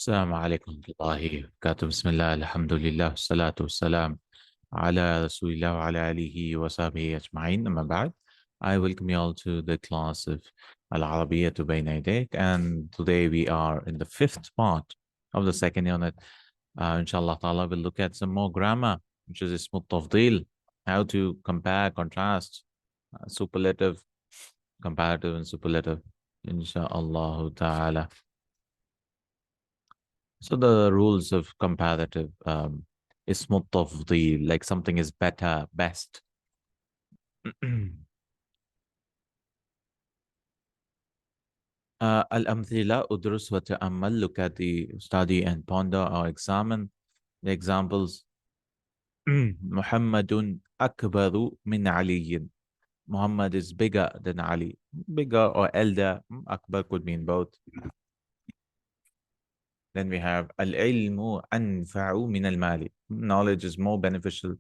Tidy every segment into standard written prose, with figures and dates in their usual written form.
السلام عليكم ورحمة الله وبركاته. بسم الله الحمد لله والصلاة والسلام على رسول الله وعلى آله وصحبه أجمعين. أما بعد, I welcome you all to the class of Al-Arabiyya to Bayna Yadayk, and today we are in the fifth part of the second unit. Inshallah ta'ala, we'll look at some more grammar, which is ismu Tafdeel, how to compare, contrast, superlative, comparative and superlative, inshallah ta'ala. So the rules of comparative ismu tafdeel, like something is better, best. Al-amthila, udrus wa ta'ammal, look at the study and ponder or examine the examples. Muhammadun akbaru min aliyin. Muhammad is bigger than Ali. Bigger or elder, akbar could mean both. Then we have al-ilmu anfa'u min al-mali. Knowledge is more beneficial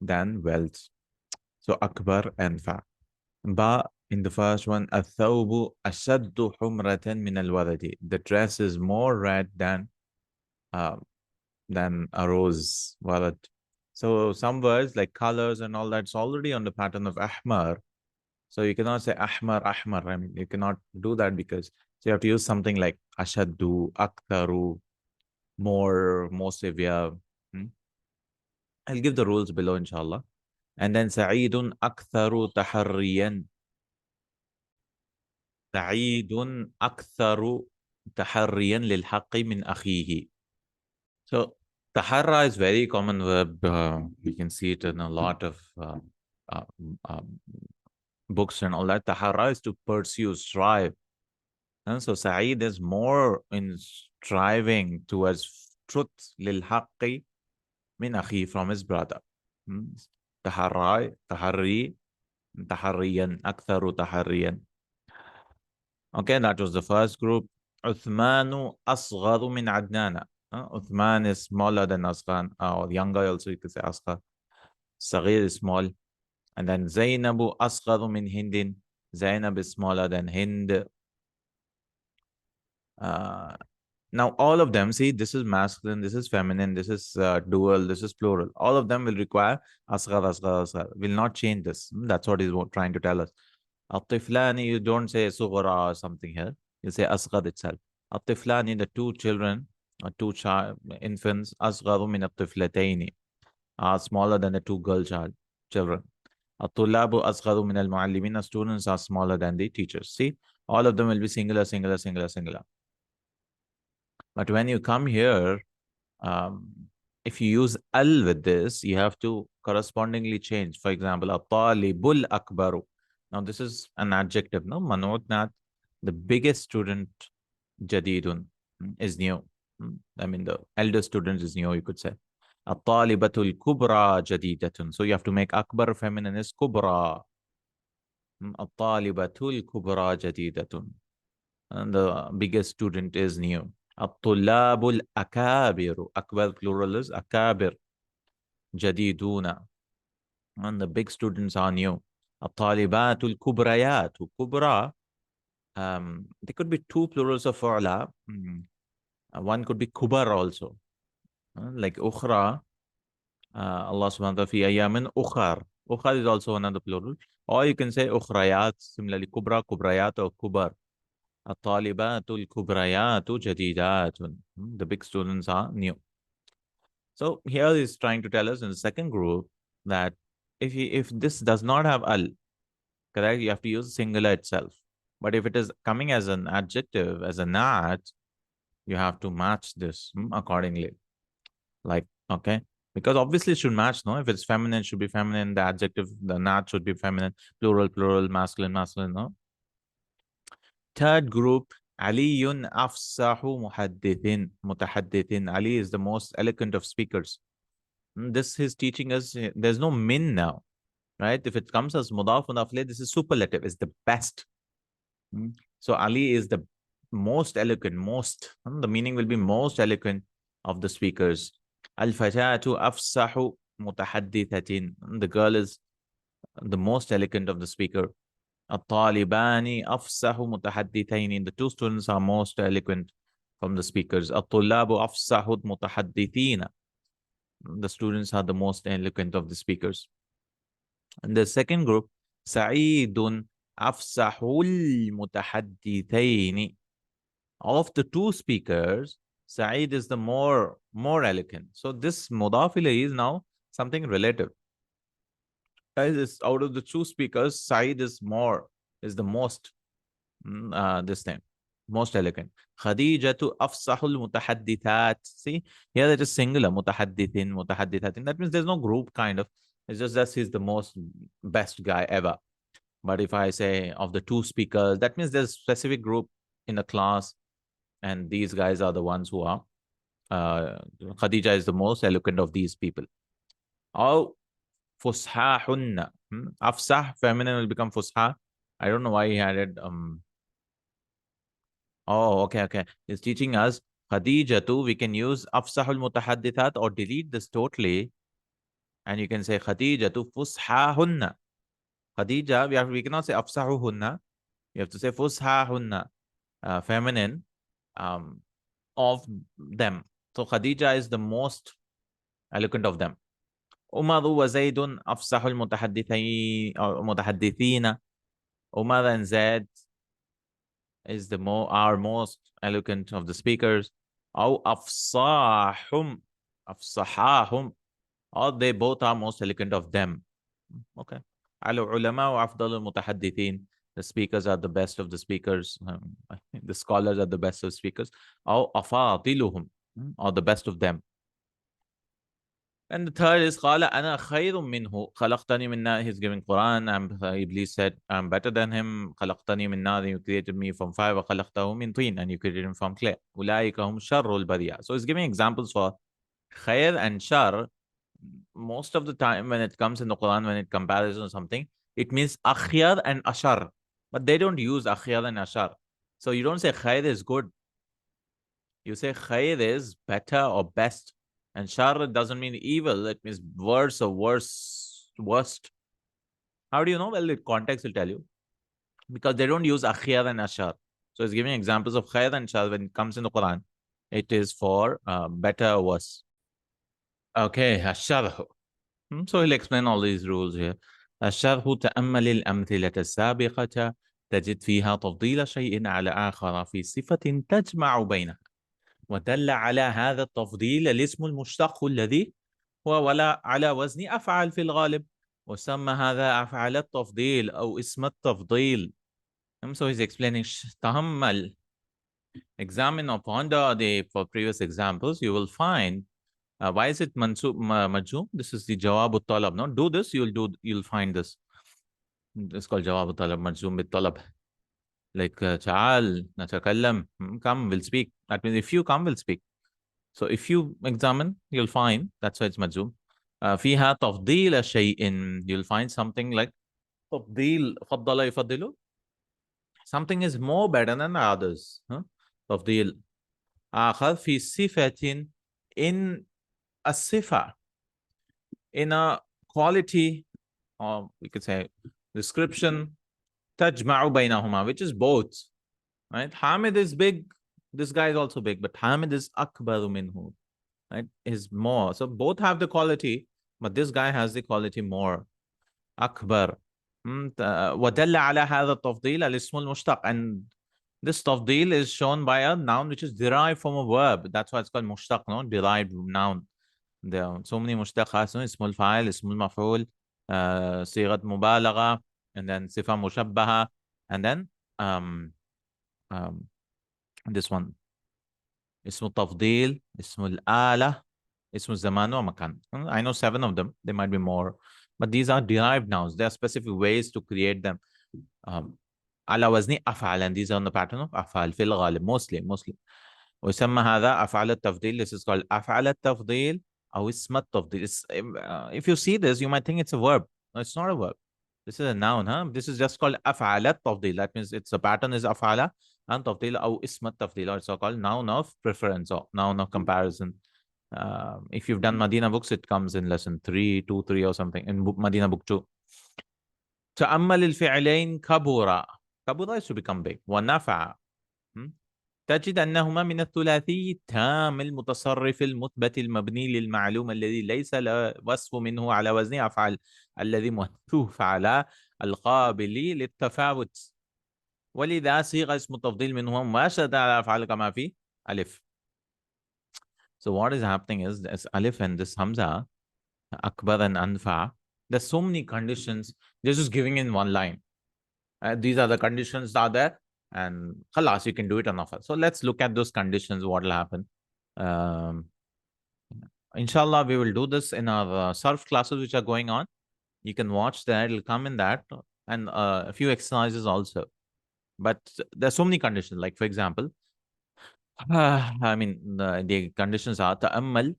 than wealth. So akbar anfa. Ba, in the first one, الثوب أشد حمرة من الورد. The dress is more red uh, than a rose. Warad. So some words like colors and all that's already on the pattern of ahmar. So you cannot say ahmar, ahmar. I mean, you cannot do that because so you have to use something like ashaddu, aktharu, more severe. I'll give the rules below, inshallah. And then sa'idun aktharu taharriyan. سعيد أكثر تحريا للحق من أخيه. So taharra is very common verb. You can see it in a lot of uh, uh, books and all that. Taharra is to pursue, strive. And so Sa'id is more in striving towards truth lil haqqi min akhi, from his brother. Taharra, taharri, taharriyan, aktharu taharriyan. Okay, that was the first group. Uthmanu asgharu min Adnana. Uthman is smaller than Asghan, or younger also, you could say Asghar. Saghir is small. And then Zainabu asgharu min Hindin. Zainab is smaller than Hind. Now, all of them, see, this is masculine, this is feminine, this is dual, this is plural. All of them will require asghar, asghar, asghar. Will not change this. That's what he's trying to tell us. Al-Tiflani, you don't say Sughra or something here. You say Asghar itself. Al-Tiflani, the two children, or two infants, Asgharu min al-Tiflataini, are smaller than the two children. Al-Tullabu Asgharu min al-Muallimin, students are smaller than the teachers. See, all of them will be singular, singular, singular, singular. But when you come here, if you use al with this, you have to correspondingly change. For example, Al-Talibul Akbaru. Now, this is an adjective, no? Manotnat, the biggest student, Jadidun, is new. I mean, the elder student is new, you could say. At-Talibatul Kubra Jadidatun. So you have to make Akbar feminine is Kubra. At-Talibatul Kubra Jadidatun. And the biggest student is new. At-Tullabul Akabiru. Akbar plural is Akabir. Jadiduna. And the big students are new. At-Talibatul Kubrayatu. Kubra. There could be two plurals of fu'la. One could be kubar also. Like ukhra. Allah subhanahu wa ta'ala fi ayamin ukhar. Ukhar is also another plural. Or you can say ukhrayat. Similarly, kubra, kubrayat or kubar. At-Talibatul Kubrayatu Jadidatun. The big students are new. So here he's trying to tell us in the second group that if this does not have al, correct, you have to use singular itself. But if it is coming as an adjective, as a nat, you have to match this accordingly. Like, okay, because obviously it should match, no? If it's feminine, it should be feminine. The adjective, the nat should be feminine. Plural, plural, masculine, masculine, no? Third group, Aliyun afsahu mutahaddithin. Ali is the most eloquent of speakers. This is teaching us, there's no min now, right? If it comes as mudaf mudaf, this is superlative, it's the best. So Ali is the most eloquent, the meaning will be most eloquent of the speakers. Al-fatatu afsahu mutahaddithatin. The girl is the most eloquent of the speaker. At-talibani afsahu mutahaddithain. The two students are most eloquent. from the speakers. الطلاب أفصح المتحدثين. The students are the most eloquent of the speakers. And the second group, سعيد أفصح المتحدثين. Of the two speakers, Sa'id is the more eloquent. So this mudaf ilayhi is now something relative. Guys, out of the two speakers, Sa'id is the most this thing, most eloquent. Khadijatu afsahul mutahaddithat. See, here it is singular, mutahaddithin, mutahaddithatin. That means there's no group kind of. It's just that he's the most best guy ever. But if I say of the two speakers, that means there's a specific group in a class, and these guys are the ones who are. Khadija is the most eloquent of these people. Or fushahunna. Afsah, feminine will become fusha. I don't know why he added Oh, okay. It's teaching us Khadija too. We can use afsahul mutahaddithat or delete this totally. And you can say Khadija tu fushahunna. Khadija, we cannot say afsahuhunna. You have to say fushahunna, feminine, of them. So Khadija is the most eloquent of them. Umaru wa Zaydun afsahul mutahaddithina. Umar and Zaid is our most eloquent of the speakers. Or afsahum, afsahahum, or they both are most eloquent of them. Okay. Al ulama wa afdalul mutahaddithin. The speakers are the best of the speakers. The scholars are the best of speakers. Or afadiluhum, or the best of them. And the third is قال أنا خير منه خلقتني من نار. He's giving Quran. Iblis said, I'm better than him. خلقتني من نار. You created me from fire. وخلقته من طين. And you created him from clay. أولئك هم شر البرية. So he's giving examples for khair and shar. Most of the time when it comes in the Quran, when it compares or something, it means akhyar and ashar. But they don't use akhyar and ashar. So you don't say khair is good. You say khair is better or best. And shar doesn't mean evil. It means worse or worst. How do you know? Well, the context will tell you. Because they don't use akhyar and ashar. So it's giving examples of khair and shar when it comes in the Quran. It is for better or worse. Okay, asharhu. So he'll explain all these rules here. الشرح تأمل الأمثلة السابقة تجد فيها تفضيل شيء على آخر في صفة تجمع بينها ودل على هذا التفضيل الاسم المشتق الذي هو ولا على وزن أفعل في الغالب وسمى هذا أفعل التفضيل أو اسم التفضيل. So he's explaining تأمل. Examine or ponder for previous examples. You will find why is it majzoom? This is the jawab talab. No, do this. You'll find this. It's called jawab talab majzoom bit talab. Like ta'al natakallam. Come, we'll speak. That means if you come, we'll speak. So if you examine, you'll find. That's why it's majzoom. فيها تفضيل شيء. You'll find something like تفضيل فضل يفضل. Something is more better than others. تفضيل آخر في صفة in a sifa, in a quality, or we could say description, tajma'u baynahuma, which is both. Right? Hamid is big. This guy is also big, but Hamid is akbaru minhu. Right? Is more. So both have the quality, but this guy has the quality more. Akbar. وَدَلَّ عَلَى هَذَا التَّفْضِيلَ الْإِسْمُ الْمُشْتَقِ. And this tafdeel is shown by a noun which is derived from a verb. That's why it's called mushtaq, no? Derived noun. There are so many mushtaqat, ismul fa'il, ismul maf'ul, sighat mubalagha, and then sifa mushabbaha, and then this one, ismul tafdeel, ismul ala, ismul zaman wa makan. I know 7 of them. There might be more, but these are derived nouns. There are specific ways to create them. Ala wazni af'al, and these are on the pattern of af'al, fil ghalib, mostly. ويسمى هذا أفعال التفضيل. This is called أفعال التفضيل أو اسم التفضيل. If you see this, you might think it's a verb. No, it's not a verb. This is a noun. This is just called أفعال التفضيل. That means its a pattern is أفعال and تفضيل أو اسم التفضيل. Or it's called noun of preference or noun of comparison. If you've done Madina books, it comes in lesson 3, 2, 3 or something. In Madina book 2. تأمل الفعلين كبرا. Kabura is to become big. ونفع. تجد أنهما من الثلاثي التام المتصرف المثبت المبني للمعلوم الذي ليس له وصف منه على وزن أفعل الذي موصوف على القابل للتفاوت ولذا صيغة اسم التفضيل منه مباشرة على أفعال كما في ألف. So what is happening is this Alif and this Hamza, Akbar and Anfa, there's so many conditions. They're just giving in one line. These are the conditions are there, and khalas, you can do it on offer. So let's look at those conditions. What will happen? Um, inshallah, we will do this in our surf classes which are going on. You can watch that; it'll come in that, and a few exercises also. But there's so many conditions. Like for example, I mean the conditions are ta'ammal.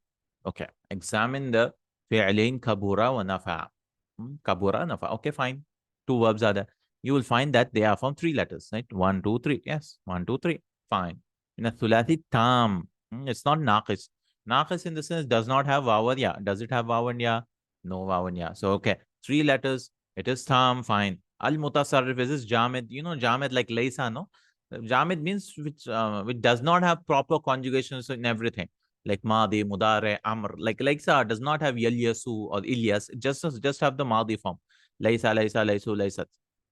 Okay, examine the fi'lain kabura wa nafa. Kabura nafa. Okay, fine. Two verbs are there. You will find that they are from three letters, right? One, two, three. Yes, one, two, three. Fine. In a thulathi tam, it's not naqis. Naqis in the sense does not have vaw and ya. Does it have vaw and ya? No vaw and ya. So okay, three letters. It is tam. Fine. Al mutasarrif is jamid. You know jamid like laysa, no? Jamid means which does not have proper conjugations in everything. Like Madi, Mudare, Amr. Like Laisa does not have Yalyasu or Ilyas. It just have the Madi form. Laisa, Laisa, Laisu, Laisat.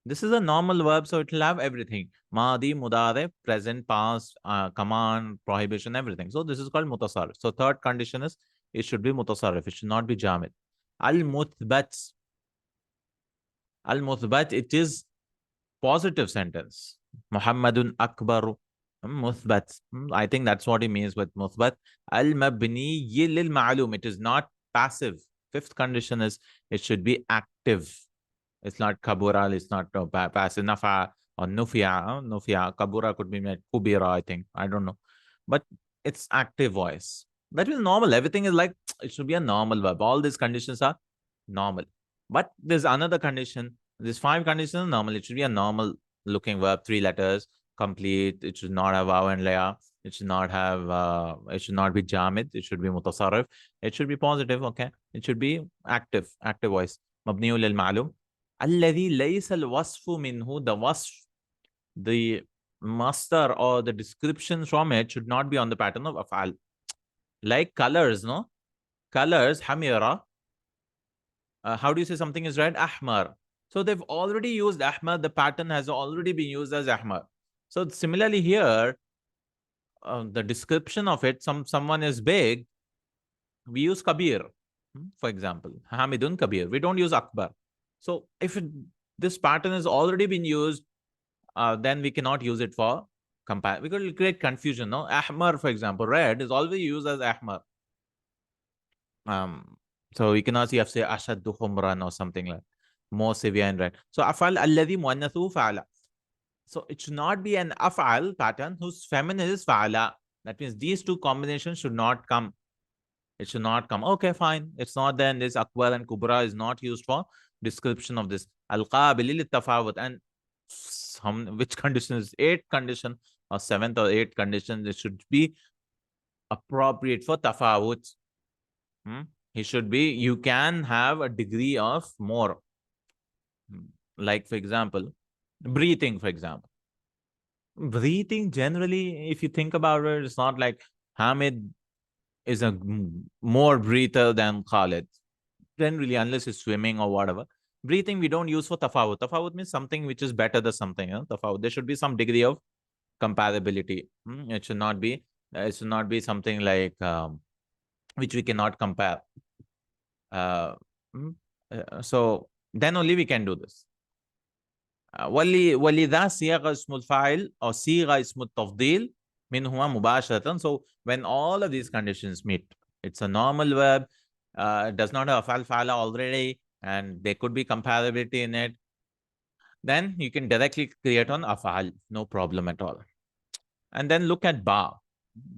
This is a normal verb, so it will have everything. Madi, Mudare, present, past, command, prohibition, everything. So this is called Mutasarrif. So third condition is it should be Mutasarrif. It should not be Jamid. Al-Muthbat. Al-Muthbat, it is positive sentence. Muhammadun Akbar Muthbat. I think that's what he means with Muthbat. Al Mabni lil Ma'lum. It is not passive. Fifth condition is it should be active. It's not Kabura, it's not passive. Nafa or Nufia. Nufia. Kabura could be made Kubira, I think. I don't know. But it's active voice. That is normal. Everything is like it should be a normal verb. All these conditions are normal. But there's another condition. There's five conditions normal. It should be a normal looking verb, three letters, complete. It should not have vav and laya. It should not have. It should not be jamid. It should be mutasarrif. It should be positive. Okay. It should be active. Active voice. مبني للمعلوم. الذي ليس الوصف منه. The wasf, the master or the description from it should not be on the pattern of afal. Like colors, no? Colors, hamira. How do you say something is red? Ahmar. So they've already used Ahmar. The pattern has already been used as Ahmar. So similarly here, the description of it, someone is big, we use Kabir, for example. Hamidun Kabir. We don't use Akbar. So if this pattern has already been used, then we cannot use it for compare. Because it will create confusion. No, Ahmar, for example, red is always used as Ahmar. So you cannot see, say Ashaddu Humran or something like more severe and red. So afal alladhi muannathu fa'ala. So it should not be an afal pattern whose feminine is fa'ala. That means these two combinations should not come. It should not come. Okay, fine. It's not then. This akbar and kubra is not used for description of this. Al-qabili tafawut. And which condition is eighth condition or seventh or eighth condition? It should be appropriate for tafawut. He should be, you can have a degree of more. Like, for example, breathing, for example. Breathing, generally, if you think about it, it's not like Hamid is a more breather than Khalid. Generally, unless he's swimming or whatever. Breathing, we don't use for tafawut. Tafawut means something which is better than something. Tafawut. There should be some degree of comparability. It should not be something like which we cannot compare. So then only we can do this. ولذا صيغ اسم الفاعل or صيغ اسم التفضيل منهما مباشرة. So when all of these conditions meet, it's a normal verb, does not have afal fa'ala already, and there could be comparability in it, then you can directly create on afal, no problem at all. And then look at ba.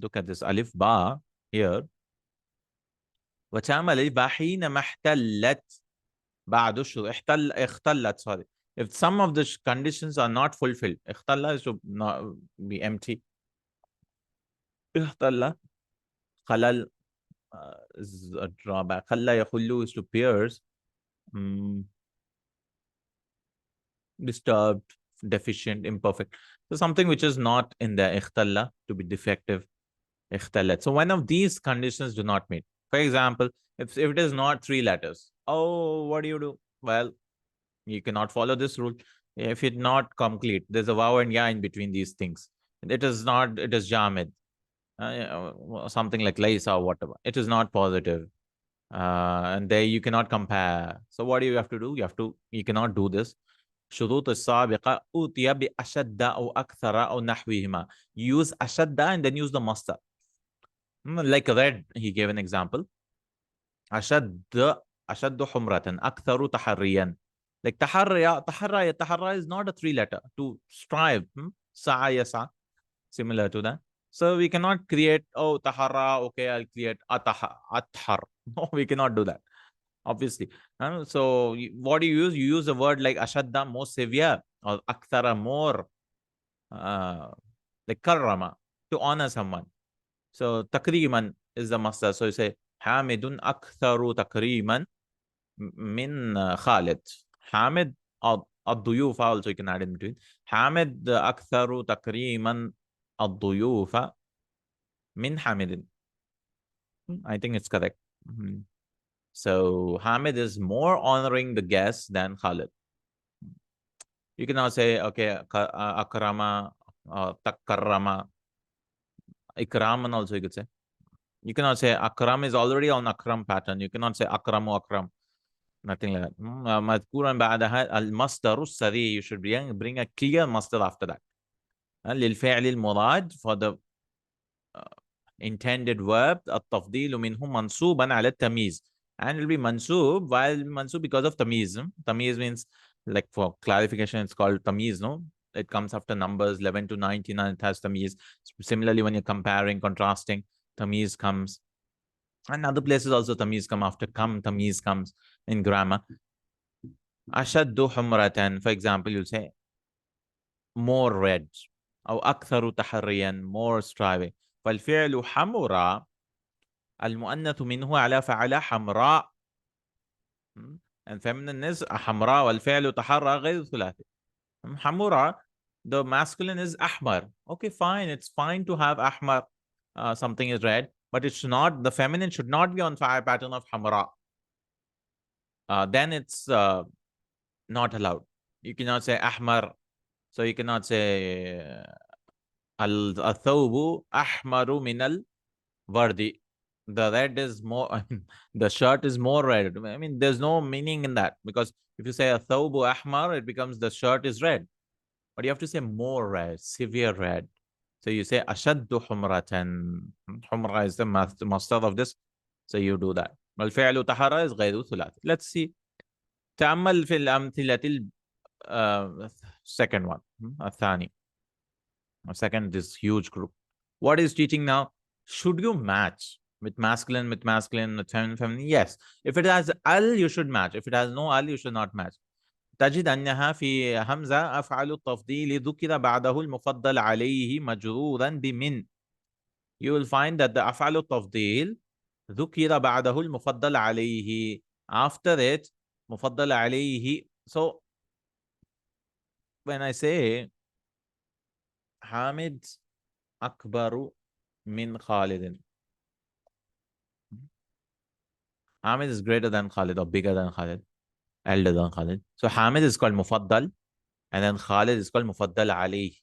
Look at this alif ba here. وتعمل ba حين ما احتلت بعد الشروط اختلت, sorry. If some of the conditions are not fulfilled, اختل should not be empty. اختل, خلل is a drawback. خلى يخلو is to pierce. Disturbed, deficient, imperfect. So something which is not in the ikhtalla, to be defective, ikhtallat. So one of these conditions do not meet. For example, if it is not three letters, oh, what do? Well, you cannot follow this rule. If it's not complete, there's a waw and ya in between these things. It is not, it is jamid. Something like laysa or whatever. It is not positive. And there you cannot compare. So what do you have to do? You cannot do this. شروط السابقة أوتي بأشد أو أكثر أو نحوهما. Use أشد and then use the masdar. Like red, he gave an example. أشد حمرة أكثر تحريا. Like تحرى is not a three letter. To strive. سعى يسعى. Similar to that. So we cannot create, oh, tahara, okay, I'll create athar. No, we cannot do that, obviously. So what do you use? You use a word like ashadda, more severe, or akthara, more like karrama, to honor someone. So takriman is the masdar. So you say hamidun aktharu takriman min Khalid. Hamid or الضيوف also you can add in between. Hamid أكثر تكريما الضيوف من حامد. I think it's correct. So Hamid is more honoring the guests than Khalid. You can now say, okay, akrama, takarrama, ikraman also you could say. You cannot say akram is already on akram pattern. You cannot say akramu akram. Nothing like that. مذكورا بعدها المصدر السري. You should bring a clear masdar after that. للفعل المراد, for the intended verb. التفضيل منه منصوبا على التمييز. And it will be mansub, while mansub because of tamiz. Tamiz means, like for clarification, it's called tamiz, no? It comes after numbers 11 to 99, it has tamiz. Similarly, when you're comparing, contrasting, tamiz comes. And other places also tamiz come after tamiz comes in grammar. Ashaddu humratan, for example, you'll say more red. أو أكثر تحريا, more striving. فالفعل حمراء المؤنث منه على فعل حمراء. And feminine is حمراء والفعل تحرى غير ثلاثي. حمراء, the masculine is أحمر. Okay, fine. It's fine to have أحمر. Something is red, but it's not, the feminine should not be on fire pattern of حمراء. Then it's not allowed. You cannot say أحمر. So you cannot say الثوب أحمر من الورد. The red is more, the shirt is more red. I mean, there's no meaning in that, because if you say a thawbu ahmar, it becomes the shirt is red. But you have to say more red, severe red. So you say ashaddu humratan. Humra is the master of this. So you do that. والفعل طهر is غير ثلاثي. Let's see. تأمل في الأمثلة second one. الثاني. Second, this huge group. What is teaching now? Should you match with masculine, with feminine, feminine? Yes. If it has al, you should match. If it has no al, you should not match. تجد أنها في همزة أفعل التفضيل ذكر بعده المفضل عليه مجرورا بمن. You will find that the أفعل التفضيل ذكر بعده المفضل عليه. After it, مفضل عليه. So when I say Hamid akbaru min Khalidin, Hamid is greater than Khalid or bigger than Khalid, elder than Khalid. So Hamid is called Mufaddal, and then Khalid is called Mufaddal Ali.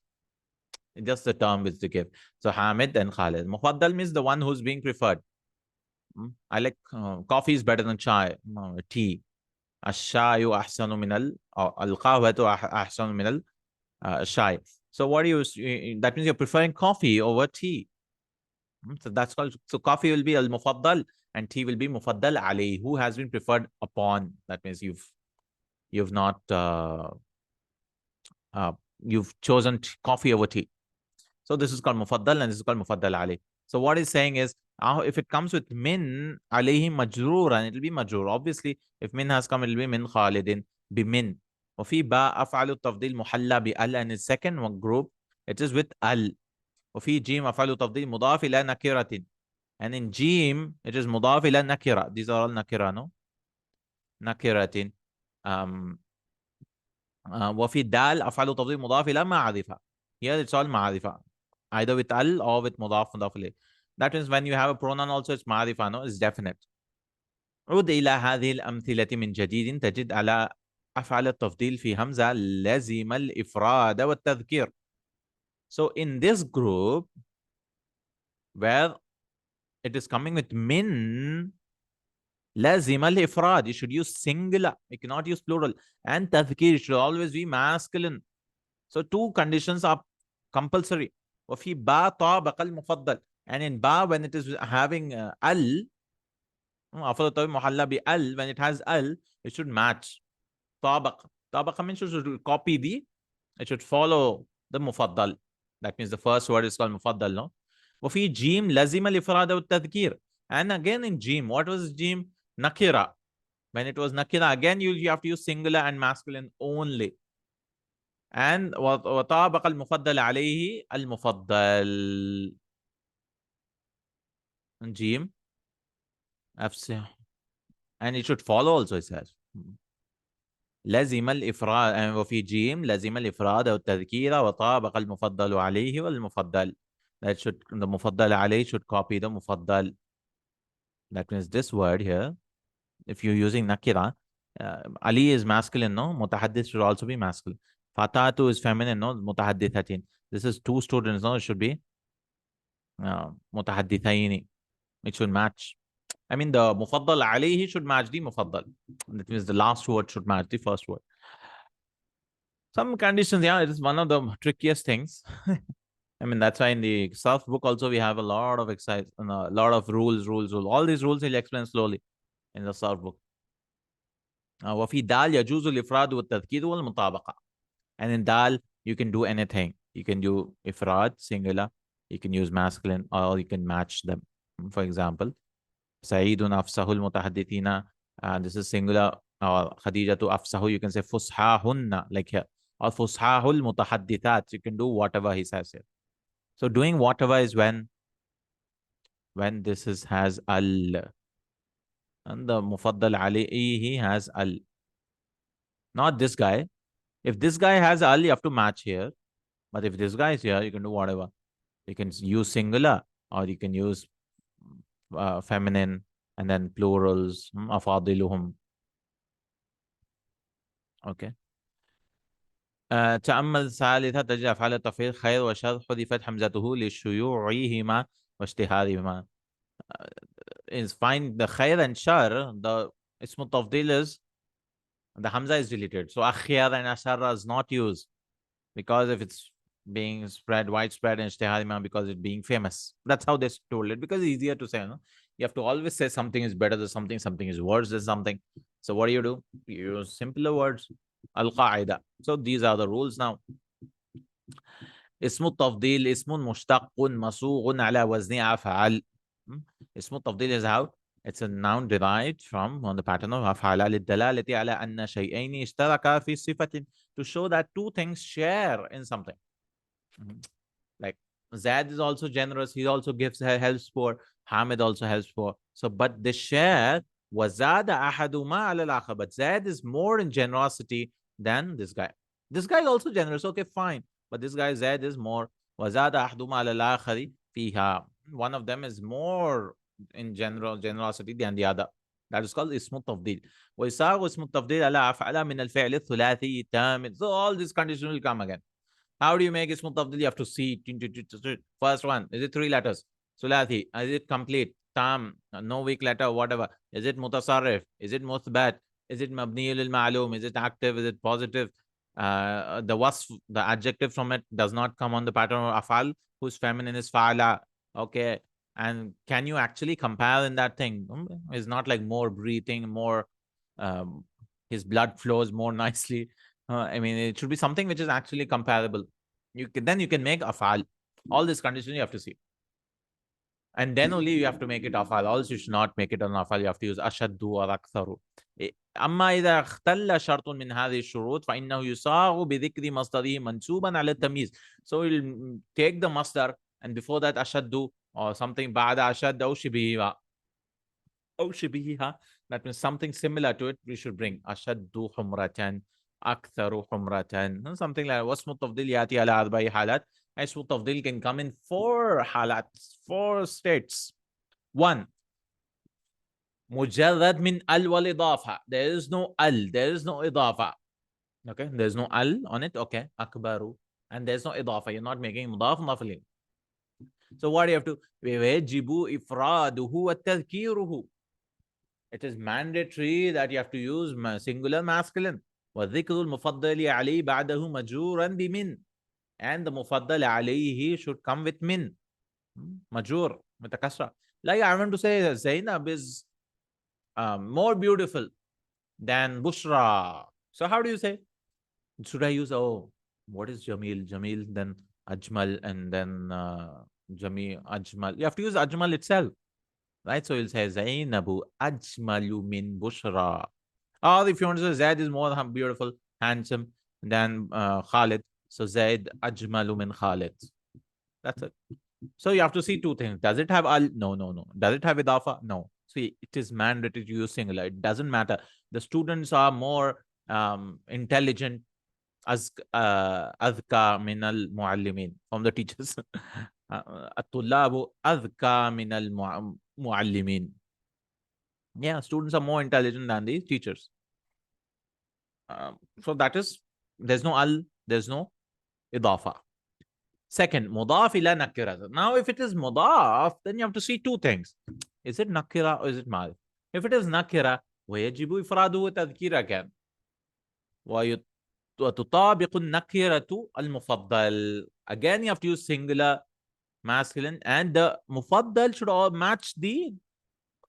Just the term which they give. So Hamid and Khalid. Mufaddal means the one who's being preferred. I like coffee is better than chai, tea. Ash-shayu ahsanu min al-qahwatu ahsanu min al-shai. So what do you, that means you're preferring coffee over tea. So that's called, so coffee will be al-mufaddal and tea will be mufaddal alayhi, who has been preferred upon. That means you've not you've chosen coffee over tea. So this is called mufaddal and this is called mufaddal alayhi. So what he's saying is, if it comes with min alayhi majroor, and it will be majroor. Obviously, if min has come, it will be min Khalidin bimin. وفي باء أفعل التفضيل محلى بأل, and the second one group, it is with al. وفي جيم أفعل التفضيل مضاف إلى نكرة, and in جيم it is مضاف إلى نكرة. These are all نكرة, no? نكرة. وفي دال أفعل التفضيل مضاف إلى معرفة. Here it's all ma'rifa, either with al or with mudaf mudaf ilayh. That means when you have a pronoun also, it's ma'rifa, no, it's definite. عد إلى هذه الأمثلة من جديد تجد على أفعال التفضيل في همزة لزم الإفراد والتذكير. So in this group where it is coming with min, لازم الإفراد, you should use singular, you cannot use plural, and تذكير should always be masculine. So two conditions are compulsory. وفي با طابق المفضل, and in ba when it is having al, أفضل الطبيب محلى بال, when it has al, it should match. طابق means it should copy it should follow the مفضل. That means the first word is called مفضل, no? وفي جيم لازم الإفراد والتذكير. And again in جيم, what was جيم? Nakira. When it was nakira, again you have to use singular and masculine only. And وطابق المفضل عليه المفضل. جيم أفسح. And it should follow also, it says. لزم الإفراد, وفي جيم لزم الإفراد والتذكير وطابق المفضل عليه والمفضل. That should, the مفضل عليه should copy the مفضل. That means this word here, if you're using nakira, Ali is masculine, no? Mutahaddith should also be masculine. Fatatu is feminine, no? Mutahaddithatin. This is two students, no? It should be mutahaddithaini. It should match. I mean, the mufaddal alayhi should match the mufaddal. That means the last word should match the first word. Some conditions, yeah, it is one of the trickiest things. I mean, that's why in the South book also we have a lot of exercise and a lot of rules. All these rules he'll explain slowly in the South book. وفي دال يجوز الإفراد والتذكير والمطابقة. And in dal, you can do anything. You can do ifrad, singular. You can use masculine, or you can match them. For example, Sa'idun afsahul mutahaddithina. This is singular. Or Khadijatu afsahu. You can say fushahunna, like here. Or fushahul mutahaddithat. You can do whatever he says here. So doing whatever is when this has al. And the mufaddal alayhi has al. Not this guy. If this guy has al, you have to match here. But if this guy is here, you can do whatever. You can use singular, or you can use feminine, and then plurals, afadiluhum. Okay. تأمل ثالثة تجد أفعال التفضيل خير وشر حذفت حمزته لشيوعهما واشتهارهما. Is find the khair and shar, the ism tafdil is, the hamza is deleted. So akhyar and ashara is not used, because if it's being spread, widespread, and ishtiharima, because it's being famous. That's how they told it, because it's easier to say, no? You have to always say something is better than something, something is worse than something. So what do? You use simpler words. Al-Qaida. So these are the rules now. اسم التفضيل اسم مشتق مصوغ على وزن أفعال. اسم التفضيل is how? It's a noun derived from on the pattern of أفعال للدلالة على أن شيئين اشتركا في صفة, to show that two things share in something. Like Zaid is also generous, he also gives helps poor, Hamid also helps poor. So but the share وزاد أحدهما على الآخر, but Zaid is more in generosity than this guy. This guy is also generous, okay, fine. But this guy Zaid is more. وزاد أحدهما على الآخر فيها. One of them is more in generosity than the other. That is called اسم التفضيل. ويصاغ اسم التفضيل على أفعال من الفعل الثلاثي التام. So all these conditions will come again. How do you make اسم التفضيل? You have to see. First one, is it 3 letters? ثلاثي. Is it complete? tam, no weak letter, whatever. Is it mutasarrif? Is it muthbat? Is it mabni lil ma'lum? Is it active? Is it positive? The wasf, the adjective from it does not come on the pattern of afal, whose feminine is fa'ala. Okay. And can you actually compare in that thing? It's not like more breathing, more, his blood flows more nicely. I mean, it should be something which is actually comparable. Then you can make afal. All these conditions you have to see. And then only you have to make it afal. Also, you should not make it an afal. You have to use ashaddu or aktharu. أما إذا اختل شرط من هذه الشروط فإنه يصاغ بذكر مصدره منسوبا على التمييز. So we'll take the masdar, and before that ashaddu or something بعد أشد أو شبيهها. أو شبيهها. That means something similar to it we should bring. أشد حمرة أكثر حمرة. Something like واسم التفضيل يأتي على أربع حالات. اسم التفضيل can come in 4 حالات, 4 states. 1. مجرد من ال والإضافة. There is no al, there is no إضافة. Okay, there's no al on it. Okay, أكبر. And there's no إضافة. You're not making مضاف مضاف إليه. So what do you have to? ويجب إفراده وتذكيره. It is mandatory that you have to use singular masculine. والذكر المفضل عليه بعده مجرورا بمن. And the مفضل عليه should come with min. مجرور متكسرة. Like I want to say Zainab is more beautiful than Bushra. So how do you say? Should I use, oh, what is Jamil? Jamil, then Ajmal, and then Jamil, Ajmal. You have to use Ajmal itself. Right? So you'll say Zainabu Ajmalu min Bushra. Or if you want to say Zaid is more beautiful, handsome than Khalid. So Zaid Ajmalu min Khalid. That's it. So you have to see two things. Does it have al? No, no, no. Does it have idafa? No. See, it is mandatory to use singular. It doesn't matter. The students are more intelligent as أذكى من المعلمين from the teachers. الطلاب أذكى من المعلمين. Yeah, students are more intelligent than the teachers. So that is, there's no al, there's no idafa. Second, mudaf ila nakira. Now, if it is mudaf, then you have to see two things. Is it nakira or is it ma'rif? If it is nakira, ويجب إفراده وتذكيره again. وتطابق النكرة المفضل. Again, you have to use singular masculine, and the mufaddal should all match the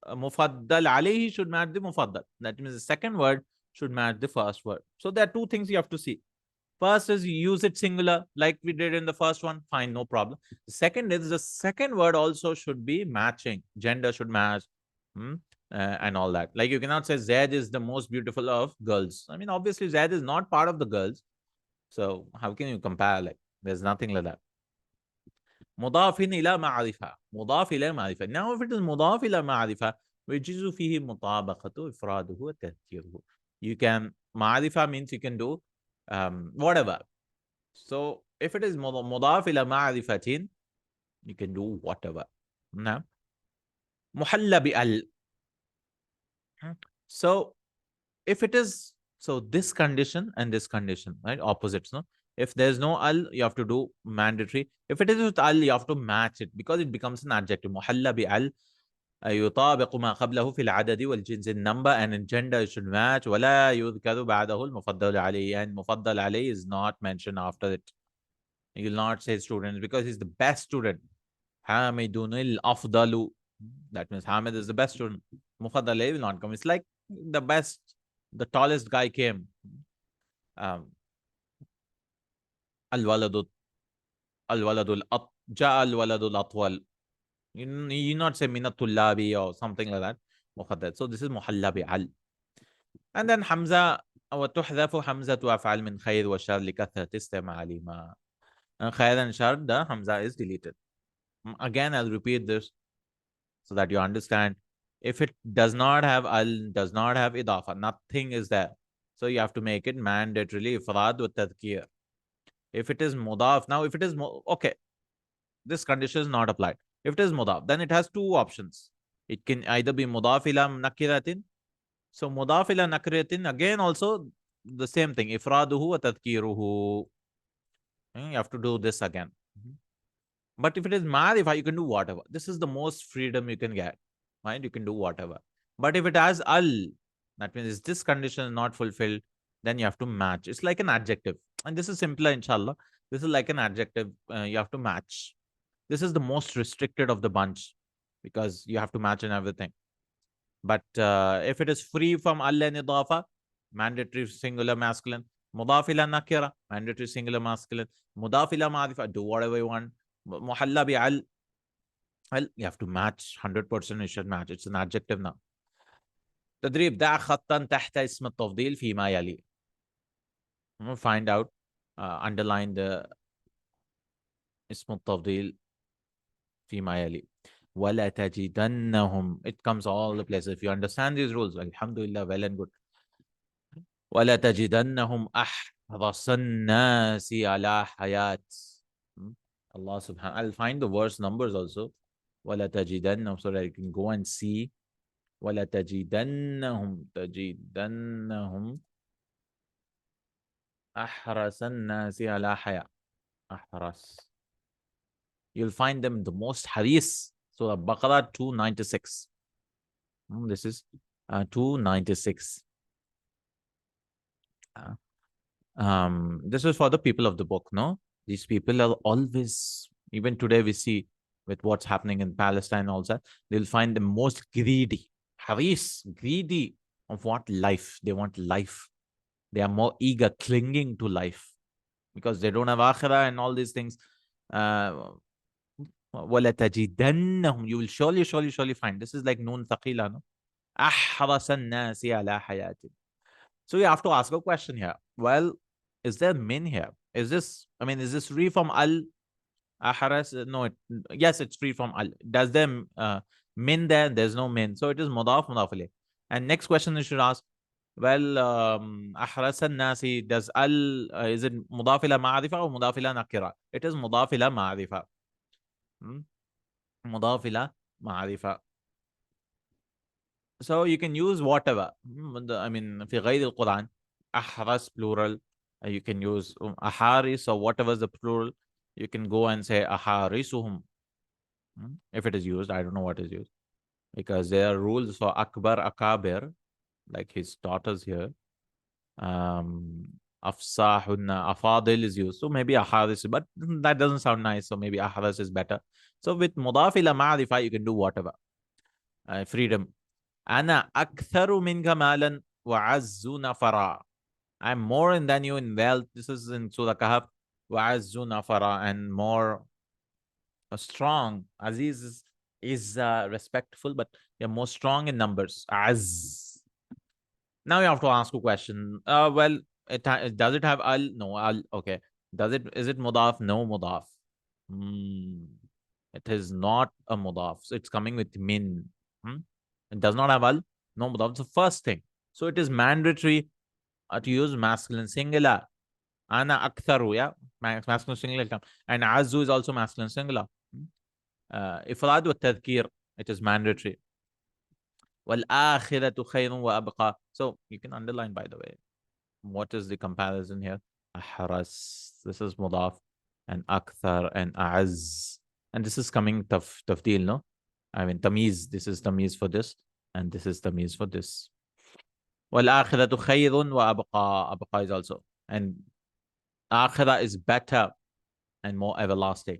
mufaddal alayhi should match the mufaddal. That means the second word should match the first word. So there are two things you have to see. First is you use it singular, like we did in the first one. Fine, no problem. The second is the second word also should be matching. Gender should match, and all that. Like you cannot say Zaid is the most beautiful of girls. I mean, obviously Zaid is not part of the girls. So how can you compare? Like there's nothing like that. مضاف إلى معرفة. مضاف إلى معرفة. Now if it is مضاف إلى معرفة, ويجوز فيه مطابقة إفراده وتذكيره. You can, معرفة means you can do whatever. So if it is مضاف إلى معرفة, you can do whatever. نعم. محل بأل. So if it is, so this condition and this condition, right? Opposites, no? If there's no al, you have to do mandatory. If it is with al, you have to match it because it becomes an adjective. محل بأل يطابق ما قبله في العدد والجنس, in number and in gender it should match. ولا يذكر بعده المفضل عليه, and مفضل عليه is not mentioned after it. You will not say students because he's the best student. حامد الأفضل. That means Hamid is the best student. Mufaddal alayhi will not come. It's like the best, the tallest guy came. Al-waladu ja'a al-waladu al-atwal. You not say minatullabi or something like that. Mufaddal. So this is muhallabi al. And then Hamza وتحذف حمزة أفعال من خير وشر لكثرة استعمالهما. And خير and shar, the Hamza is deleted. Again, I'll repeat this so that you understand. If it does not have al, does not have idafa, nothing is there. So you have to make it mandatorily ifrad with tadhkir. If it is mudaf, now if it is, okay, this condition is not applied. If it is mudaf, then it has two options. It can either be mudaf ila nakiratin. So mudaf ila nakiratin, again also the same thing, ifraduhu wa tadhkiruhu. You have to do this again. But if it is ma'rifah, you can do whatever. This is the most freedom you can get. Right? You can do whatever. But if it has al, that means this condition is not fulfilled, then you have to match. It's like an adjective. And this is simpler, inshallah. This is like an adjective. You have to match. This is the most restricted of the bunch because you have to match in everything. But if it is free from al and idafa, mandatory singular masculine. Mudaf ila nakira, mandatory singular masculine. Mudaf ila ma'rifa, do whatever you want. Muhalla bi al, you have to match 100%. You should match. It's an adjective now. تدريب دع خطا تحت اسم التفضيل فيما يلي. Find out, underline the اسم التفضيل فيما يلي. ولا تجدنهم. It comes all the places. If you understand these rules, alhamdulillah, well and good. وَلَتَجِدَنَّهُمْ أَحْرَصَ النَّاسِ عَلَى حَيَاةٍ. Allah subhanahu. I'll find the verse numbers also. وَلَتَجِدَنَّهُمْ, so that you can go and see. وَلَتَجِدَنَّهُمْ تَجِدَنَّهُمْ أَحْرَصَ النَّاسِ عَلَى حَيَاةٍ. أحرص. You'll find them the most haris. So Baqarah 296. This is 296. This is for the people of the book, no? These people are always, even today we see with what's happening in Palestine also, they'll find the most greedy, haris, greedy of what? Life. They want life. They are more eager, clinging to life because they don't have akhirah and all these things. وَلَتَجِدَنَّهُمْ, you will surely find. This is like noon thaqila, no? أَحْرَصَ النَّاسِ عَلَى حَيَاتٍ. So you have to ask a question here. Well, is there min here? Is this free from al ahras? No, yes, it's free from al. Does there min there? There's no min. So it is mudaf ilayh. And next question you should ask, well, ahras nasi, does al, is it mudaf ila ma'rifa or mudaf ila nakira? It is mudaf ila ma'rifa. Mudaf ila ma'rifa. So you can use whatever. في غير القرآن, أحرس plural. You can use أحارس or whatever is the plural. You can go and say أحارسهم. If it is used, I don't know what is used. Because there are rules for Akbar, Akabir, like his daughters here. Afsahunna, Afadil is used. So maybe Aharis, but that doesn't sound nice. So maybe Aharis is better. So with Mudaf ila ma'rifa, you can do whatever. Freedom. Ana aktharu minka malan wa azzu nafara. I'm more than you in wealth. This is in Surah Kahf. Wa azzu nafara, and more strong. Aziz is respectful, but you're more strong in numbers. Az. Now you have to ask a question. Well, does it have al? No, al. Okay. Is it mudaf? No, mudaf. It is not a mudaf. So it's coming with min. It does not have al. No mudaf. It's the first thing. So it is mandatory to use masculine singular. Ana aktharu, yeah, masculine singular. And azu is also masculine singular. Ifrad wa tadhkir, it is mandatory. Wal akhiratu khayrun wa abqa. So you can underline, by the way. What is the comparison here? Ahras. This is mudaf. And akthar and a'az. And this is coming tafdeel, no? Tamiz. This is tamiz for this. And this is tamiz for this. Wal akhiratu khayrun wa abqa. Abqa is also. And akhirah is better and more everlasting.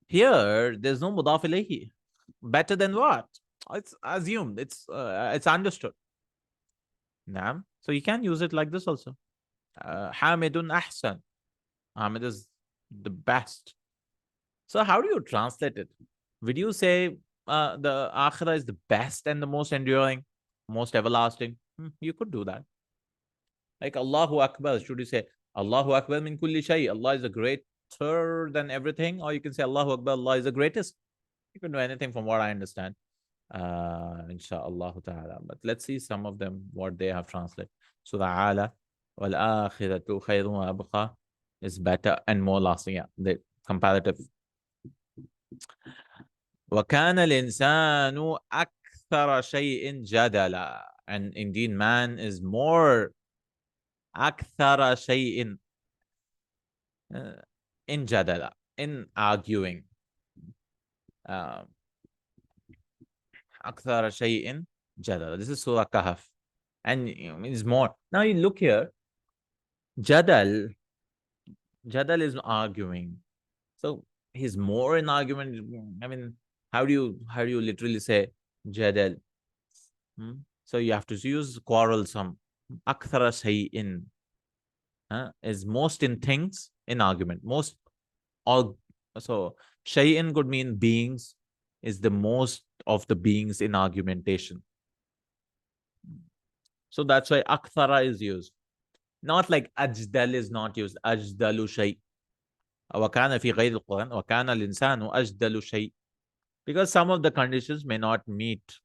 Here, there's no mudaf ilayhi. Better than what? It's assumed. It's understood. Naam. So you can use it like this also. Hamidun ahsan. Hamid is the best. So how do you translate it? Would you say the akhirah is the best and the most enduring, most everlasting? You could do that. Like Allahu Akbar, should you say Allahu Akbar min kulli shay? Allah is the greater than everything, or you can say Allahu Akbar, Allah is the greatest. You can do anything from what I understand. Insha'Allah ta'ala. But let's see some of them, what they have translated. Surah Ala, wal akhiratu khayrun wa abqa is better and more lasting. Yeah, the comparative. وَكَانَ الْإِنسَانُ أَكْثَرَ شَيْءٍ جَدَلًا. And indeed, man is more أَكْثَرَ شَيْءٍ in jadala, in arguing. أَكْثَرَ شَيْءٍ جَدَلًا. This is Surah Kahf. And it's more. Now you look here. Jadal is arguing. So he's more in argument. How do you literally say jadal? So you have to use quarrelsome. Akthara shay'in is most in things in argument. Most all. So shay'in could mean beings, is the most of the beings in argumentation. So that's why akthara is used. Not like ajdal is not used. Ajdalu shay. وَكَانَ فِي غَيْرِ الْقُرْآنِ وَكَانَ الْإِنسَانُ أَجْدَلُ شَيْءٍ. Because some of the conditions may not meet.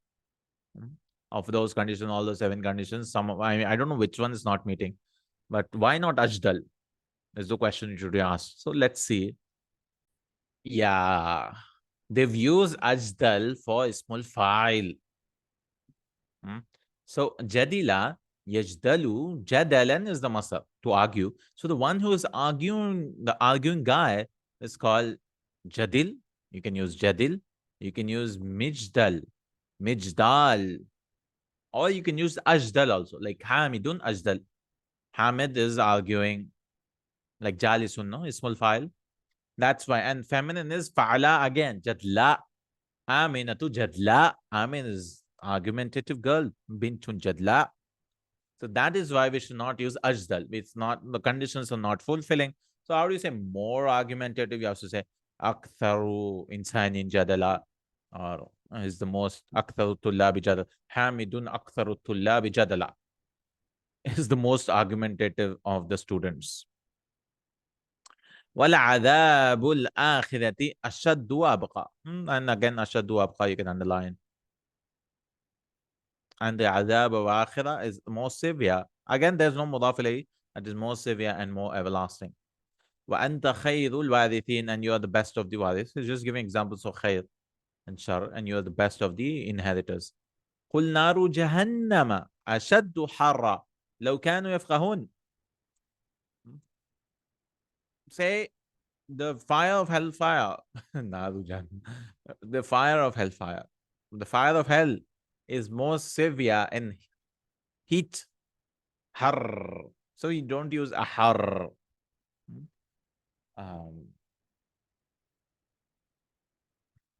of those conditions, all the 7 conditions, I don't know which one is not meeting, but why not ajdal is the question you should be asked. So let's see. Yeah, they've used ajdal for ismul fa'il. So jadila, yajdalu, jadalan is the masdar, to argue. So the one who is arguing, the arguing guy, is called jadil. You can use jadil. You can use mijdal, mijdal, or you can use ajdal also, like hamidun ajdal. Hamid is arguing, like jalisun, no? Ismul fa'il. That's why. And feminine is fa'ala again, jadla. Aminatu jadla. Amin is argumentative girl, bintun jadla. So that is why we should not use ajdal. It's not, the conditions are not fulfilling. So how do you say more argumentative? You have to say aktharu insanin jadala, or is the most aktharu tullabi jadala. Hamidun aktharu tullabi jadala is the most argumentative of the students. وَالْعَذَابُ الْآخِرَةِ أَشَدُّ وَأَبْقَى. And again, أَشَدُّ وَأَبْقَى you can underline. And the adhab of akhirah is more severe. Again, there's no mudaf ilayhi. It is more severe and more everlasting. وَأَنْتَ خَيْرُ الْوَارِثِينَ, and you are the best of the wariths. He's just giving examples of khair and shar, and you are the best of the inheritors. قُلْ نَارُ جَهَنَّمَ أَشَدُّ حَرًّا لَوْ كَانُوا يَفْقَهُونَ. Say, the fire of hellfire, the fire of hellfire, the fire of hell is more severe in heat. Har. So you don't use a har.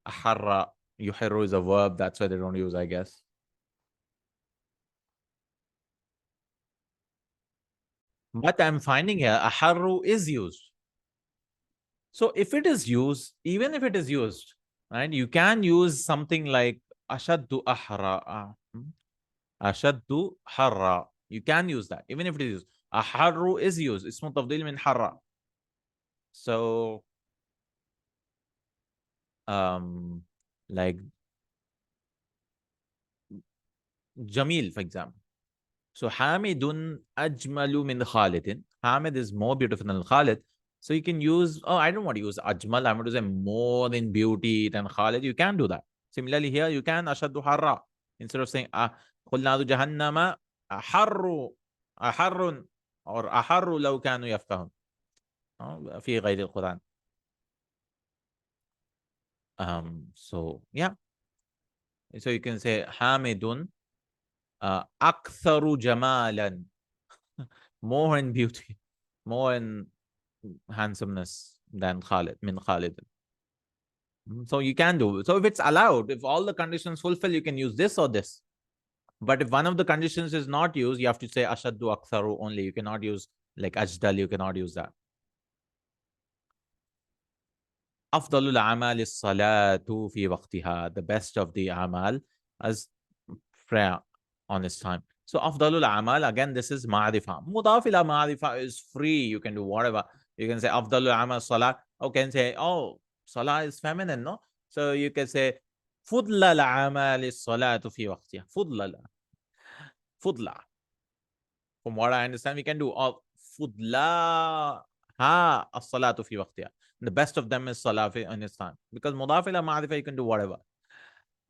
Aharra. Yuhiru is a verb. That's why they don't use, I guess. But I'm finding here, aharru is used. So if it is used, even if it is used, right, you can use something like ashaddu ahra. Ashaddu harra. You can use that, even if it is used. Aharru is used. Ismu tafdeel min harra. So, like Jamil, for example. So Hamidun ajmalu min Khalidin. Hamid is more beautiful than Khalid. So you can use, oh, I don't want to use ajmal. I want to say more in beauty than Khalid. You can do that. Similarly, here you can ashaddu harra. Instead of saying qulnadu jahannama aharru aharrun or aharru law kanu yaftahun. في غير القرآن. So yeah. So you can say Hamidun aktharu jamalan. More in beauty, more in handsomeness than Khalid, min Khalid. So you can do. So if it's allowed, if all the conditions fulfill, you can use this or this. But if one of the conditions is not used, you have to say ashaddu aktharu only. You cannot use like ajdal, you cannot use that. أفضل الأعمال الصلاة في وقتها. The best of the amal as prayer on its time. So afdalul amal, again, this is ma'rifa. Mudaf ila ma'rifa is free. You can do whatever. You can say afdalul amal salah. Or can say, oh, salah is feminine, no? So you can say fudla al-amal is-salatu fi waqtiha. Fudla. From what I understand, we can do fudla ha as-salatu fi waqtiha. The best of them is salah in its time. Because mudaf ila ma'rifa, you can do whatever.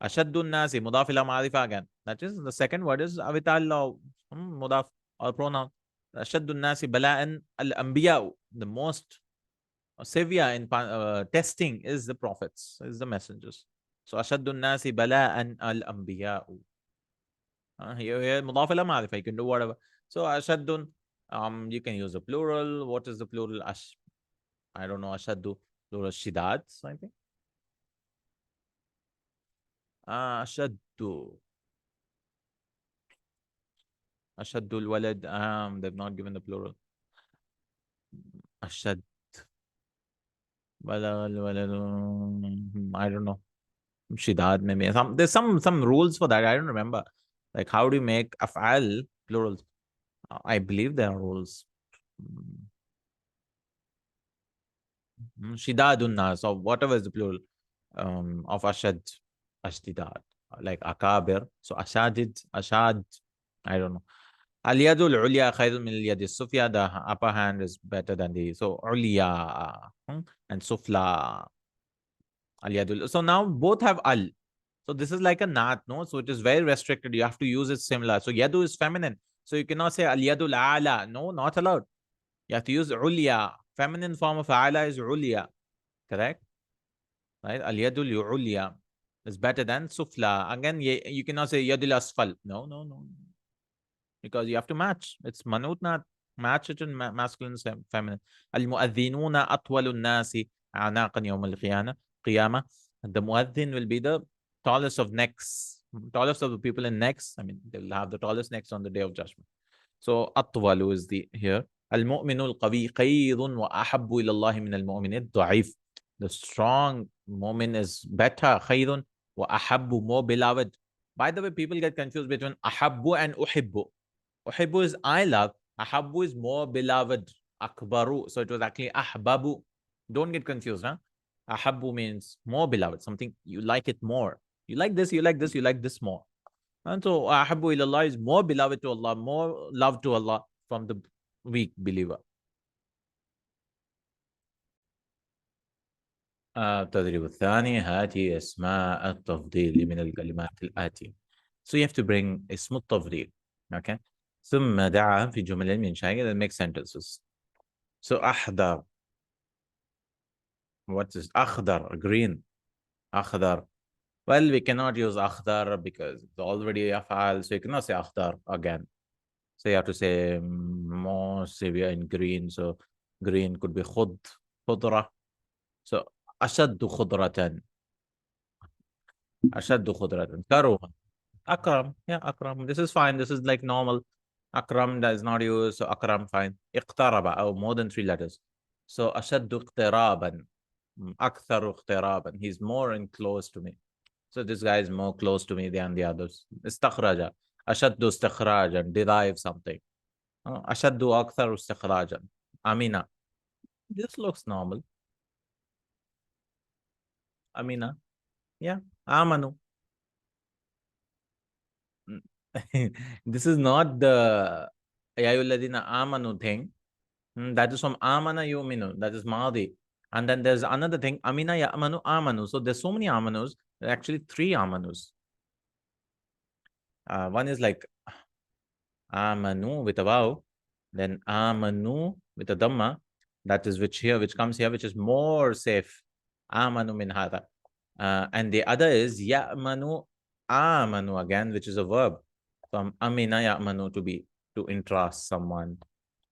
Ashaddun nasi, mudaf ila ma'rifa again. That is, the second word is avital mudaf or pronoun. Ashaddun nasi bala'an al-anbiya. The most severe in testing is the prophets, is the messengers. So ashaddun nasi bala'an al-anbiya. Here mudaf ila ma'rifa, you can do whatever. So ashaddun, you can use the plural. What is the plural? I don't know, ashaddu, plural shidad, I think. Ashaddu. Ashaddul walad. They've not given the plural. Ashad. I don't know. Shidad maybe. There's some rules for that. I don't remember. Like how do you make af'al plurals? I believe there are rules. Shidadun nas, or whatever is the plural of ashad, ashtidad. like akabir. So ashadid, ashad, I don't know. Al-yadul ulya khayrun min al-yadi sufya. The upper hand is better than the, so ulya and sufla. Al-yadul. So now both have al. So this is like a naat, no? So it is very restricted. You have to use it similar. So yadu is feminine. So you cannot say al-yadul ala. No, not allowed. You have to use ulya. Feminine form of ala is ulya. Correct? Right? Al-yadul ulya is better than sufla. Again, you cannot say yadul asfal. No, no, no. Because you have to match. It's manut, not match it in masculine, feminine. Al-mu'adhinuna atwalun nasi anaqan yawm al-qiyamah. The mu'adhin will be the tallest of necks, tallest of the people in necks. I mean, they will have the tallest necks on the day of judgment. So atwalu is the here. Al-mu'minu al-qawi khayrun wa ahabbu ila Allah min al-mu'min al-da'if. The strong mu'min is better, khayrun wa ahabbu, more beloved. By the way, people get confused between ahabbu and uhibbu. Uhibbu is I love. Ahabbu is more beloved. Akbaru. So it was actually ahbabu. Don't get confused, huh? Ahabbu means more beloved. Something you like it more. You like this, you like this, you like this more. And so ahabbu ilallah is more beloved to Allah, more love to Allah from the weak believer. التدريب الثاني هاتي أسماء التفضيل من الكلمات الآتية. So you have to bring اسم التفضيل. Okay. ثم دعا في جمل من شيء that makes sentences. So أحضر. What is أخضر? Green. أخضر. Well, we cannot use أخضر because it's already أفعال. So you cannot say أخضر again. So you have to say more severe in green. So green could be خضرة. So أشد خضرة. أشد خضرة. كروه. Akram. Yeah, Akram. This is fine. This is like normal. Akram does not use, so Akram, fine. اقترب, oh, more than 3 letters. So أشد اقترابا. أكثر اقترابا. He's more and close to me. So this guy is more close to me than the others. استخرج. أشد استخراجا. Derive something. أشد أكثر استخراجا. Amina. This looks normal. Amina. Yeah. Amanu. This is not the Ya ayyuhalladhina amanu thing. That is from amana yu'minu. That is Madi. And then there's another thing, amina ya'manu amanu. So there's so many amanus. There are actually 3 amanus. One is like amanu with a vav, then amanu with a dhamma. That is which comes here, which is more safe. Amanu min hada. And the other is ya'manu amanu again, which is a verb. From amina ya'manu to entrust someone.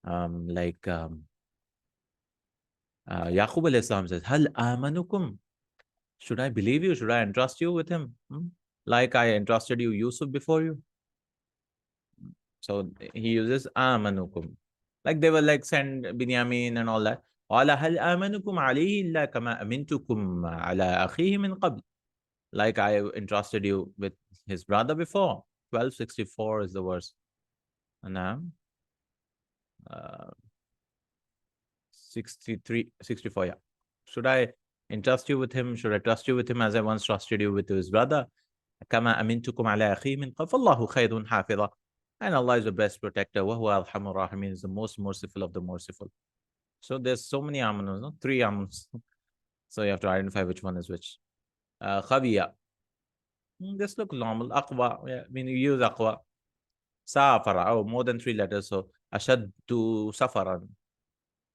Yaqub alayhi salam says, Hal amanukum? Should I believe you? Should I entrust you with him? Like I entrusted you Yusuf before you? So he uses amanukum. Like they were like send Binyamin and all that. قال هل آمنكم عليه إلا كما أمنتكم على أخيه من قبل. Like I entrusted you with his brother before. 1264 is the verse. And 64, yeah. Should I entrust you with him? Should I trust you with him as I once trusted you with his brother? كما أمنتكم على أخيه من قبل فالله خير حافظا. And Allah is the best protector. وهو أرحم الراحمين, is the most merciful of the merciful. So there's so many amanus, no? 3 amanus. So you have to identify which one is which. Khabiya. This looks normal. Aqwa. Yeah, I mean, you use aqwa. Safara. Oh, more than 3 letters. So ashaddu safaran.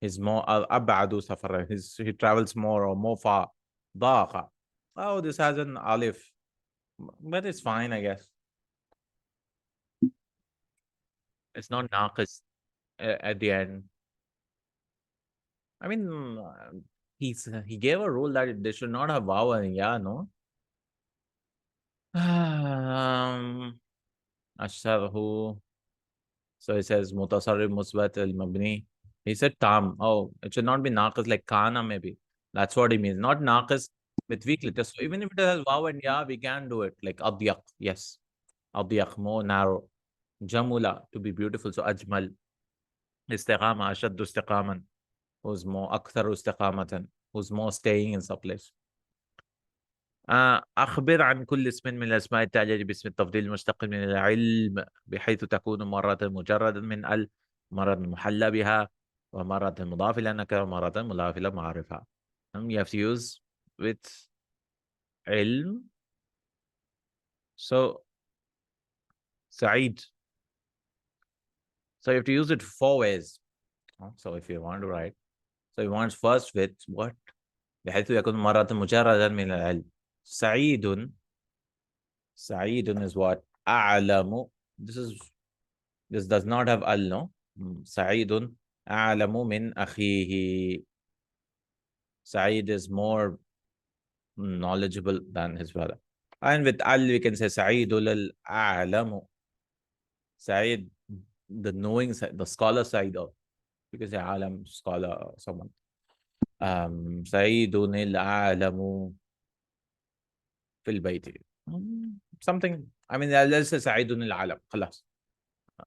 He's more abadu safaran. He travels more or more far. Daqa. Oh, this has an alif. But it's fine, I guess. It's not naqis at the end. I mean, he gave a rule that they should not have waw and ya, no? Asharhu. So he says mutasarrif musbat al mabni. He said tam. Oh, it should not be naqis like kana maybe. That's what he means. Not naqis with weak letters. So even if it has waw and ya, we can do it. Like adyaq. Yes. Adyaq, more narrow. Jamula, to be beautiful. So ajmal. Istiqama, ashaddu istiqaman. Who's more aktharu istiqamatan. Who's more staying in some place. أخبر عن كل اسم من الأسماء التالية باسم التفضيل المشتق من العلم بحيث تكون مرة مجرد من مرة محلى بها ومرة مضاف إلى نكرة ومرة مضاف إلى معرفة. You have to use with علم. So سعيد. So you have to use it 4 ways. So if you want to write, so you want first with what? بحيث يكون مرة مجردا من العلم. سعيد. سعيد is what? أعلم. This does not have al, no? سعيد أعلم من أخيه. Saeed is more knowledgeable than his brother. And with al, we can say Saeedul al-a'lamu. Saeed, the knowing side, the scholar side of, you can say alam, scholar, or someone. Saeedun al-a'lamu fil bayti. Something, I mean, let's say Saeedun al-alam. Khalas.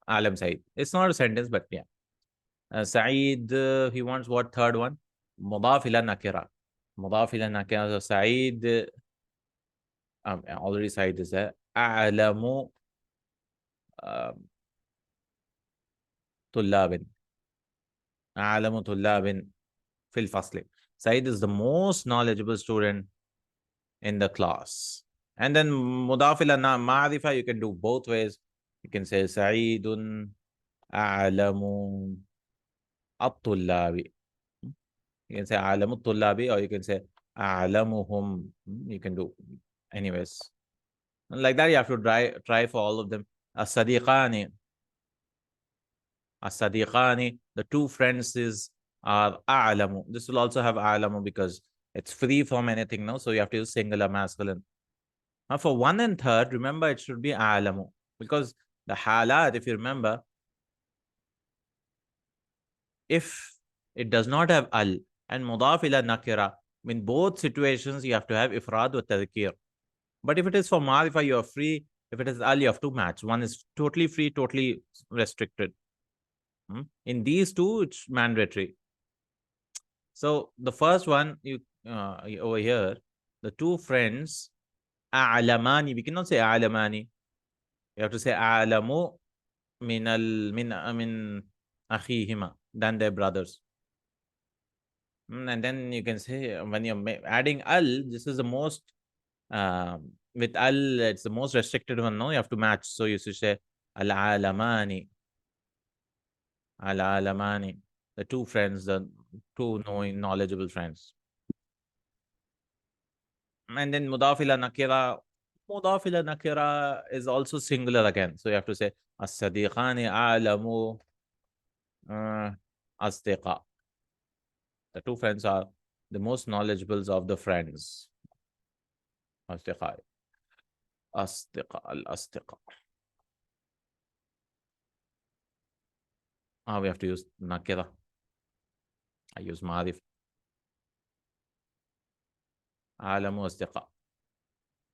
Alam Saeed. It's not a sentence, but yeah. Saeed, he wants what third one? Mudaf ila nakira. Mudaf ila nakira. So Saeed, already Saeed is there. A'lamu طلاب. أعلم طلاب في الفصل. Saeed is the most knowledgeable student in the class. And then مضاف إلى معرفة, you can do both ways. You can say سعيد أعلم الطلاب. You can say أعلم الطلاب, or you can say أعلمهم. You can do anyways. And like that, you have to try for all of them. الصديقان. الصديقان, the two friends are أعلم. This will also have أعلم because it's free from anything now. So you have to use singular masculine. Now for 1 and 3rd, remember it should be أعلم. Because the halat, if you remember, if it does not have al and mudaf ila nakira, in both situations you have to have ifrad or tadhkir. But if it is for ma'rifa, you are free. If it is al, you have to match. One is totally free, totally restricted. In these two, it's mandatory. So the first one, you over here, the two friends, a'lamani. We cannot say a'lamani. You have to say a'lamu min akhihima, than their brothers. And then you can say, when you're adding al, this is the most, with al, it's the most restricted one. No, you have to match. So you should say al-alamani. Al-alamani. The two friends, the two knowledgeable friends. And then mudaf ila nakira. Mudaf ila nakira is also singular again. So you have to say as-sadiqani a'lamu asdiqa. The two friends are the most knowledgeable of the friends. Asdiqa. Asdiqa. Al-asdiqa. We have to use nakira. I use ma'arif. A'lamu asdiqa.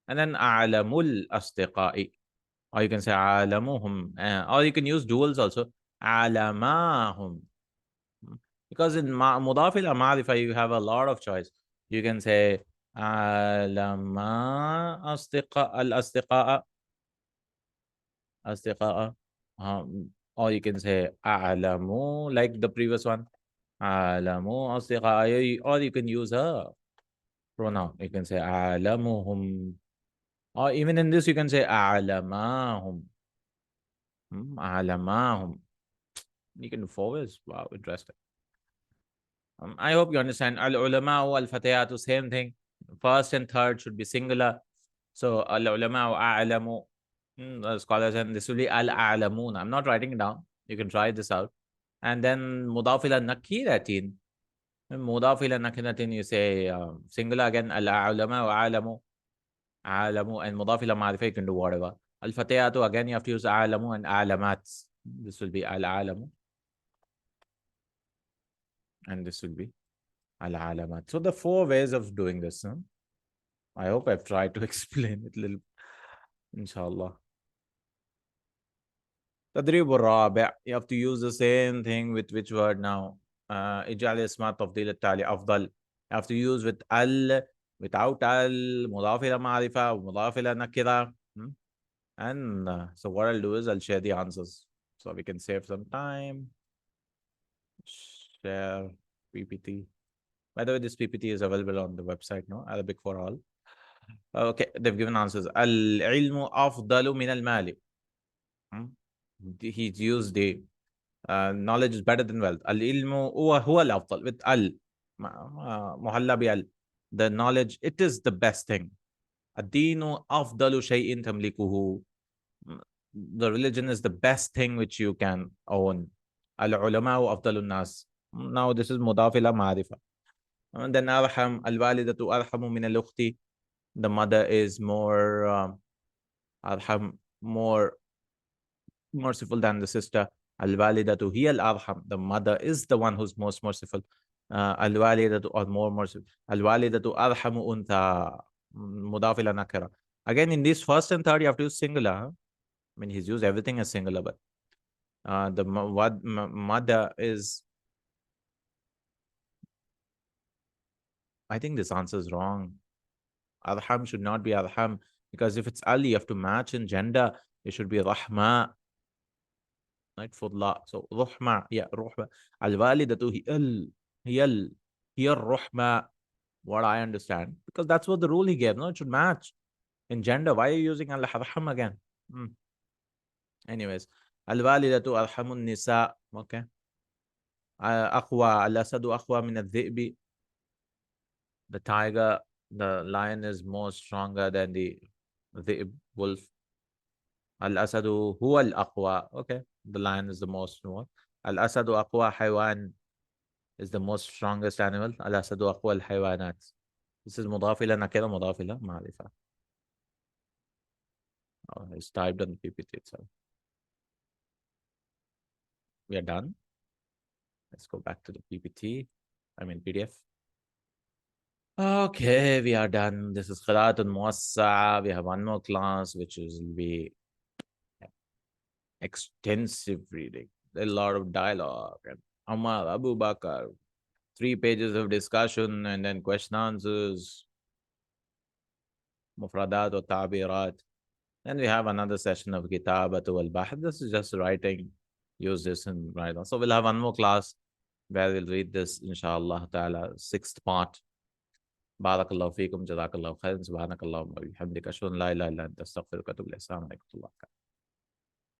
And then a'lamul asdiqa'i. Or you can say a'lamuhum. Or you can use duals also. A'lamahum. Because in mudaf ila ma'rifa, you have a lot of choice. You can say a'lama al-asdiqa'a. Asdiqa'a. Or you can say a'lamu, like the previous one. A'lamu asdiqa'a. Or you can use a pronoun. You can say a'lamuhum. Or even in this, you can say a'lamahum. A'lamahum. You can do 4 ways. Wow, interesting. I hope you understand. Al-ulama al-fatayatu, same thing. First and third should be singular. So al-ulama a'lamu. Scholars, and this will be al-a'lamun. I'm not writing it down. You can try this out. And then mudaf ila nakiratin. Mudaf ila nakiratin, you say singular again. Al-ulama a'lamu. A'lamu, and mudaf ila ma'rifa, you can do whatever. Al-fatayatu, again you have to use a'lamu and a'lamat. This will be al-a'lamu. And this will be al-alamat. So the 4 ways of doing this. I hope I've tried to explain it a little, inshallah. Tadrib al-rabi'. You have to use the same thing with which word now? Ij'al isma tafdeel al-tali afdal. You have to use with al without al, mudaf ila ma'rifa, mudaf ila nakira. And so what I'll do is I'll share the answers so we can save some time. Share PPT. By the way, this PPT is available on the website, no? Arabic for all. Okay, they've given answers. Al-ilmu afdalu min al-mali. He's used the knowledge is better than wealth. Al-ilmu huwa al-afdal with al. Muhalla bi al. The knowledge, it is the best thing. Ad-dinu afdalu shay'in tamlikuhu. The religion is the best thing which you can own. Al-ulama'u afdalun nas. Now this is mudaf ila ma'rifa. And then arham, al-walidatu arhamu min al-ukhti. The mother is more arham, more merciful than the sister. Al-walidatu hiya al-arham. The mother is the one who's most merciful. Al-walidatu or more merciful. Al-walidatu arhamu untha. Mudaf ila nakira. Again, in this first and third, you have to use singular. I mean, he's used everything as singular, but the mother is. I think this answer is wrong. Arham should not be arham because if it's Ali, you have to match in gender. It should be rahma, right? Fudla. So ruhma, yeah, ruhma. Al walidatu hiyal ruhma. What I understand, because that's what the rule he gave. No, it should match in gender. Why are you using al arham again? Anyways, al walidatu arhamun nisa. Okay. Aqwa al asadu aqwa min al dhi'bi. The tiger, the lion is more stronger than the wolf. Al-asadu huwa al-aqwa. Okay, the lion is the most strong. Al-asadu aqwa haywan is the most strongest animal. Al-asadu aqwa al-haywanat. This is mudaf ila nakira, mudaf ila ma'rifa. Oh, it's typed on the PPT itself. We are done. Let's go back to the PPT. I mean PDF. Okay, we are done. This is Qira'atun Muwassa'a. We have one more class, which will be extensive reading. A lot of dialogue. And Ammar, Abu Bakr, 3 pages of discussion and then question answers. Mufradat or Tabirat. Then we have another session of Kitabatu al-Bahth. This is just writing. Use this and write on. So we'll have one more class where we'll read this, inshallah ta'ala, 6th part. Barakallahu feekum, Jazakallahu Khair, Subhanakallahu wa bihamdika, ashhadu an la ilaha illa anta, astaghfiruka wa atubu ilayk. Assalamu alaikum.